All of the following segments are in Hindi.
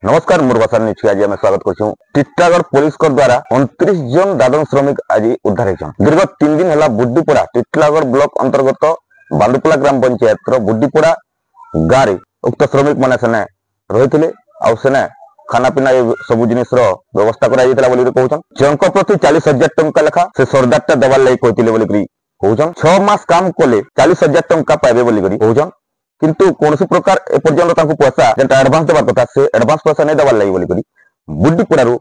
नमस्कार मुरबासा न्यूज के आज आम स्वागत कर टीटागढ़ पुलिस द्वारा 29 जन दादन श्रमिक आज उद्धार होती दीर्घ 3 दिन है बुड्डीपड़ा टीटागढ़ ब्लॉक अंतर्गत बांदुपला ग्राम पंचायत बुड्डीपड़ा गाँव उक्त श्रमिक मैंने सेने रही आने खाना पीना सब जिनिस व्यवस्था कर जनक प्रति 40,000 टंका लेखा से सरदार देवार लगे कहते कहन 6 मास काम कले 40,000 टंका पाइबे कहन किंतु कौन प्रकार एपर्यंत पैसा जेटा एडभांस देवार कथा से एडभांस पैसा नहीं देवार लगी बोलिक बुड्डीपड़ारू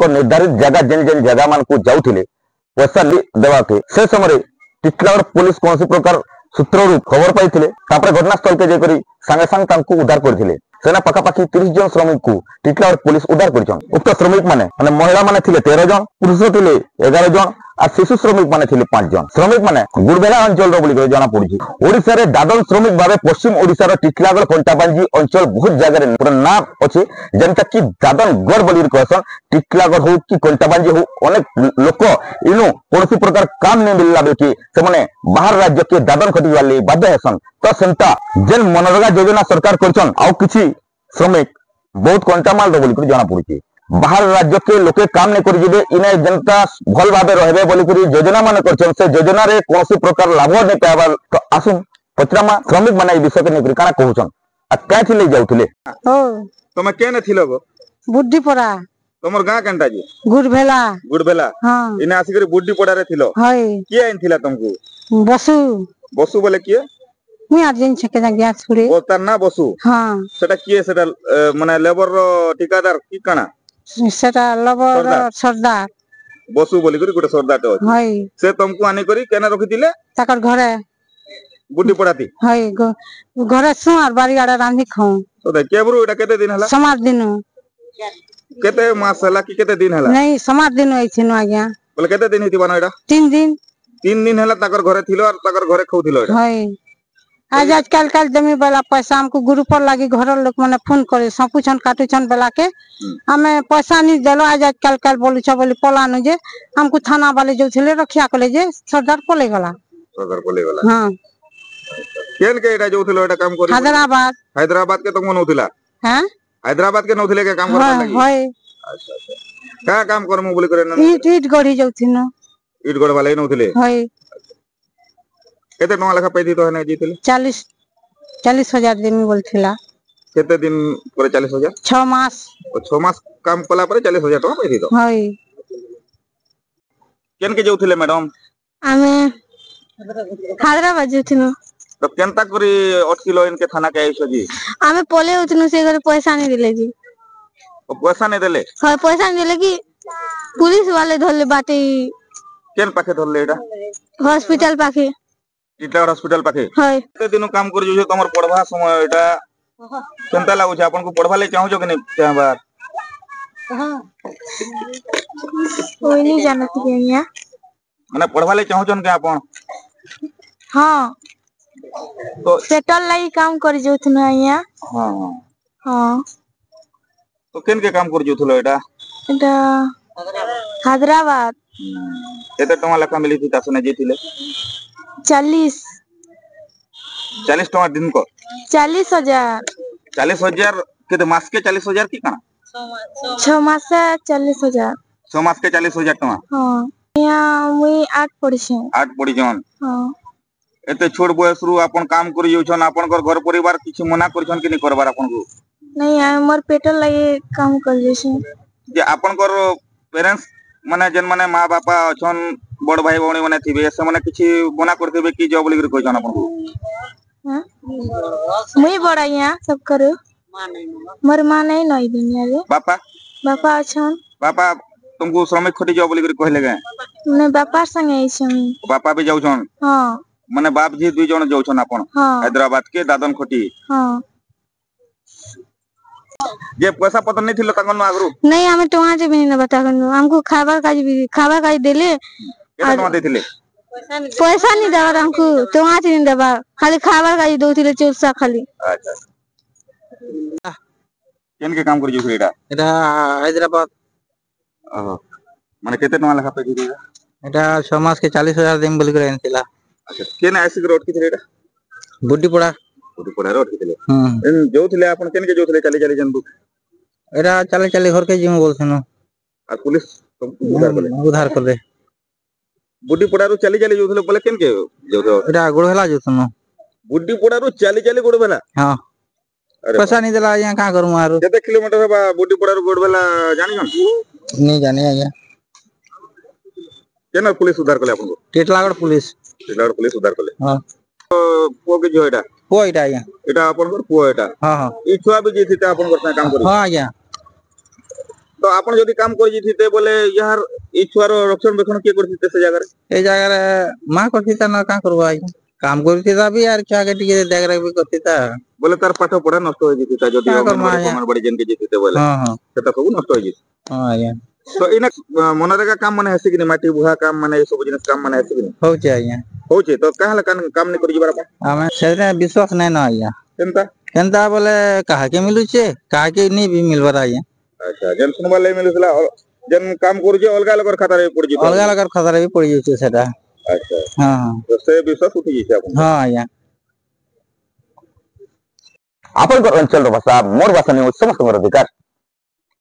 निर्धारित जगह जेन जेन जगह मान को जाऊे पैसा देवाके से समय टीटागढ़ पुलिस कौन प्रकार सूत्र खबर पाई घटनास्थल के जाकर सांगे सांग उद्धार करते सेना पखापाखि 30 जन श्रमिक को टीटागढ़ पुलिस उद्धार कर उक्त श्रमिक माने महिला माने 13 जन पुरुष थे 11 जन और शिशु श्रमिक माने 5 जन श्रमिक माने गुड़बेला अंचल जना पड़ी ओडिशा रे दादन श्रमिक भाव पश्चिम ओडिशा टीटागढ़ कंटाबांजी अंचल बहुत जगह नाम अच्छे जेनटा कि दादन गढ़ बोली कहसन टीटागढ़ हो कि कंटाबांजी हो अनेक लोक इनु कौन प्रकार काम नहीं मिलला बेकि से बाहर राज्य के दादन खटी वाले बाध्य हेसन तो सेंटा जेन मनरेगा योजना सरकार करछन आउ किछि श्रमिक बहुत कंटामाल बोली जना पड़ी बाहर राज्य के लोके काम नहीं करेंगे इने जनता भल भाव रहे बोलिक योजना मान कर से योजना रे कौन प्रकार लाभ नहीं पाइबार तो आसुन पचरामा श्रमिक माने विषय के नहीं काना कहउछन आ क्या थी जाउथिले तमे केने थिलो गो बुड्डीपड़ा तमर गां केनटा जी गुड़बेला हां इने आसी कर बुड्डीपड़ा रे थिलो हाय के आइन थिला तुमको बसु बोले के मुई अर्जेंट छके जा गैस छुड़े ओ तार ना बसु हां सेटा के सेटा माने लेबर रो ठेकेदार की काना सेटा लेबर सरदार बसु बोली करी गोटे सरदार तो हाय से तुमको आने करी केना रखितिले ताकर घरे बुड्डीपड़ाती हाय घरे सु आर बारी आडा रांधी खाऊ तो दे केबरू एटा केते दिन हला समार दिन केते मास हला कि केते दिन हला नहीं समार दिन होई छिनो आज्ञा बोले केते दिन हिति बना एटा 3 दिन 3 दिन हला ताकर घरे थिलो और ताकर घरे खाउथिलो एटा हाय आज आजकल जमी वाला पैसा हमको गुरु पर लगी घर लोक मैंने फोन करे सपुछन काटुछन बेला के हमें पैसा नहीं देलो आज आजकल बोलू बोली पलानु जे हमको थाना वाले जो थे रखिया कले जे सरदार पले गला हां केन के एटा जो थिलो एटा काम करी हैदराबाद के तुम नउथिला हैं हैदराबाद के नउथिले के काम करबा लगी हाय अच्छा का काम करमु बोली करे ईट गढ़ी जाउथिनो ईट गढ़ वाले नउथिले हाय केते टका लेखा पैथि तो है जीतले 40,000 दिन बोलथिला केते दिन पर 40,000 6 मास और 6 मास काम कला पर 40,000 टका पैथि तो हाय केन के जाउथिले मैडम हमें हैदराबाद जाउथिनो तो केनता करी 8 किलो इनके थाना के आइसो जी हमें पोले उतनो से घर पैसा नहीं दिले जी ओ पैसा नहीं देले हां पैसा नहीं दिले कि पुलिस वाले धरले बाटे केन पाखे धरले एटा हॉस्पिटल पाखे टीटागढ़ हॉस्पिटल पाखे हाय ते दिनो काम कर जो तमर पढ़वा समय एटा केनता लागु छ आपन को पढ़वा ले चाहू जो कि नहीं चाहबार हां कोई नहीं जानत के यहां माने पढ़वा ले चाहू जन के आपन हां तो पेट्रोल लाई काम कर जोथना यहां हां हां तो केन के काम कर जोथलो एटा हैदराबाद केते टका लेखा मिली थी तासने जेतिले 40 टका दिन को 40,000 केते मास के 40,000 की काना 6 मास से 40,000 6 मास के 40,000 टका हां यहां मुई 8 पड़ी जन हां एते छोट बयस रु अपन काम करि जोछन अपन घर परिवार किछि मना करछन कि नहीं करबार अपन को नहीं हमर पेट्रोल लगे काम कर जेछन जे अपन कर पेरेंट्स माने जन माने मां बापा अछन बड़ भाई भौणी माने थिबे से माने किछि मना करथिबे कि जॉब लिगर कहछन अपन को हां मुई बड़ा यहां सब करू मोर मां नहीं नई दुनिया रे बापा अछन बापा तुमको श्रमिक खटी जॉब लिगर कहले गए ने बापा संगे आइछन बापा भी जाउछन हां माने बाप जी दुई जण जाउछन अपन हैदराबाद के दादन खटी हां जे पैसा पत्र नहीं थिलो तंगन आगरू नहीं हमें टोहा जे भी नहीं बता गन हमको खाबर काज देले केतना टका देथिले पैसा नहीं देबा हमको टोहा जे नहीं देबा खाली खाबर काज दोथिले चोरसा खाली अच्छा केन के काम कर जो एटा हैदराबाद माने केते टका लेखा पे दिगा एटा 6 मास के 40,000 दिन बोल कर एनतिला अच्छा केन ऐसे रोड की एटा बुड्डीपड़ा रोड की इन जो थिले आपन केन के जो थिले चली चली जन এটা চালে চালে ঘরকে জিমু বলছেন আর পুলিশ উদ্ধার কলে উদ্ধার করে বুড্ডি পড়ারু চালি চালি যাଉଥିଲେ বলে কেন কে যাଉଥିବ এটা গোড় হেলা যেতন ବୁଡ୍ଡି ପଡାରୁ ଚାଲି ଚାଲି ଗୋଡବେଲା ହଁ ପଇସା ନି ଦେଲା ଆଜ୍ଞା କାଁ କରମୁ ଆରୁ କେତେ କିଲୋମିଟର ହେବା ବୁଡ୍ଡି ପଡାରୁ ଗୋଡବେଲା ଜାଣିଛନ୍ ନି ଜାନି ଆଜ୍ଞା କେନ ପୁଲିସ ଉଦ୍ଧାର କଲେ ଆପଣଙ୍କୁ ଟିଟଲାଗଡ଼ ପୁଲିସ ଟିଟଲାଗଡ଼ ପୁଲିସ ଉଦ୍ଧାର କଲେ ହଁ ପୁଅ କି ଝିଅ ଏଟା ପୁଅ ଏଇଟା ଆଜ୍ଞା ଏଟା ଆପଣଙ୍କର ପୁଅ ଏଟା ହଁ ହଁ ଏଇ ଛୁଆ ବି ଯାଇଥିତେ ଆପଣଙ୍କର ସାଙ୍ଗେ କାମ କରି ହଁ ଆଜ୍ଞା ତ ଆପଣ ଯଦି କାମ କରି ଯାଇଥିତେ ବୋଲେ yaar ଏଇ ଛୁଆର ରକ୍ଷଣାବେକ୍ଷଣ କିଏ କରିଥିତେ ସେ ଜାଗାରେ এই জায়গাରେ ମା କରିଥିତା ନା କାଁ କରବ ଆଜ୍ଞା କାମ କରିଥିତା ବି ଆର ଛୁଆକେ ଟିକେ ଦେଖରେଖ ବି କରିଥିତା ବୋଲେ ତାର ପାଠ ପଢା ନଷ୍ଟ ହେଇଯାଇଥିତା ଯଦି କାଁ କରମା ଆଜ୍ଞା ଅଙ୍ଗନବାଡି ଯେନକେ ଯାଇଥିତେ ବୋଲେ ହଁ ହଁ ସେଟା ସବୁ ନଷ୍ଟ ହେଇଯାଇଛି ହଁ ଆଜ୍ଞା ତ ଏଇନା ମନରେଗା କାମ ମାନେ ହେସି କିନି ମାଟି ବୁହା କାମ ମାନେ ଏ ସବୁ ଜିନିଷ କାମ ମାନେ ହେସି କିନି ହଉଛି ଆଜ୍ଞା ହଉଛି ତ କାହେଲେ କାମ ନି କରି ଯିବାର ଆପଣ ଆମେ ସେଥିରେ ବିଶ୍ୱାସ ନାଇଁ ନା ଆଜ୍ଞା କେନ୍ତା କେନ୍ତା ବୋଲେ କାହାକେ ମିଲୁଛେ କାହାକେ ନି ବି ମିଲବାର ଆଜ୍ଞା ଆଚ୍ଛା ଯେନ୍ ଶୁଣବାର ଲାଗି ମିଳୁଥିଲା ଯେନ୍ କାମ କରୁଛେ ଅଲଗା ଲୋକର ଖାତାରେ ପଡିଛି ଅଲଗା ଅଲଗା ଖାତାରେ ବି ପଡି ଯାଉଛି ସେଟା ଆଚ୍ଛା ହଁ ହଁ ତ ସେ ବିଶ୍ୱାସ ଉଠି ଯାଇଛି ଆପଣ ହଁ ଆଜ୍ଞା ଆପଣଙ୍କର ଅଞ୍ଚଳର ଭାଷା ମୋର ଭାଷା ନେଇ ସମସ୍ତଙ୍କର ଅଧିକାର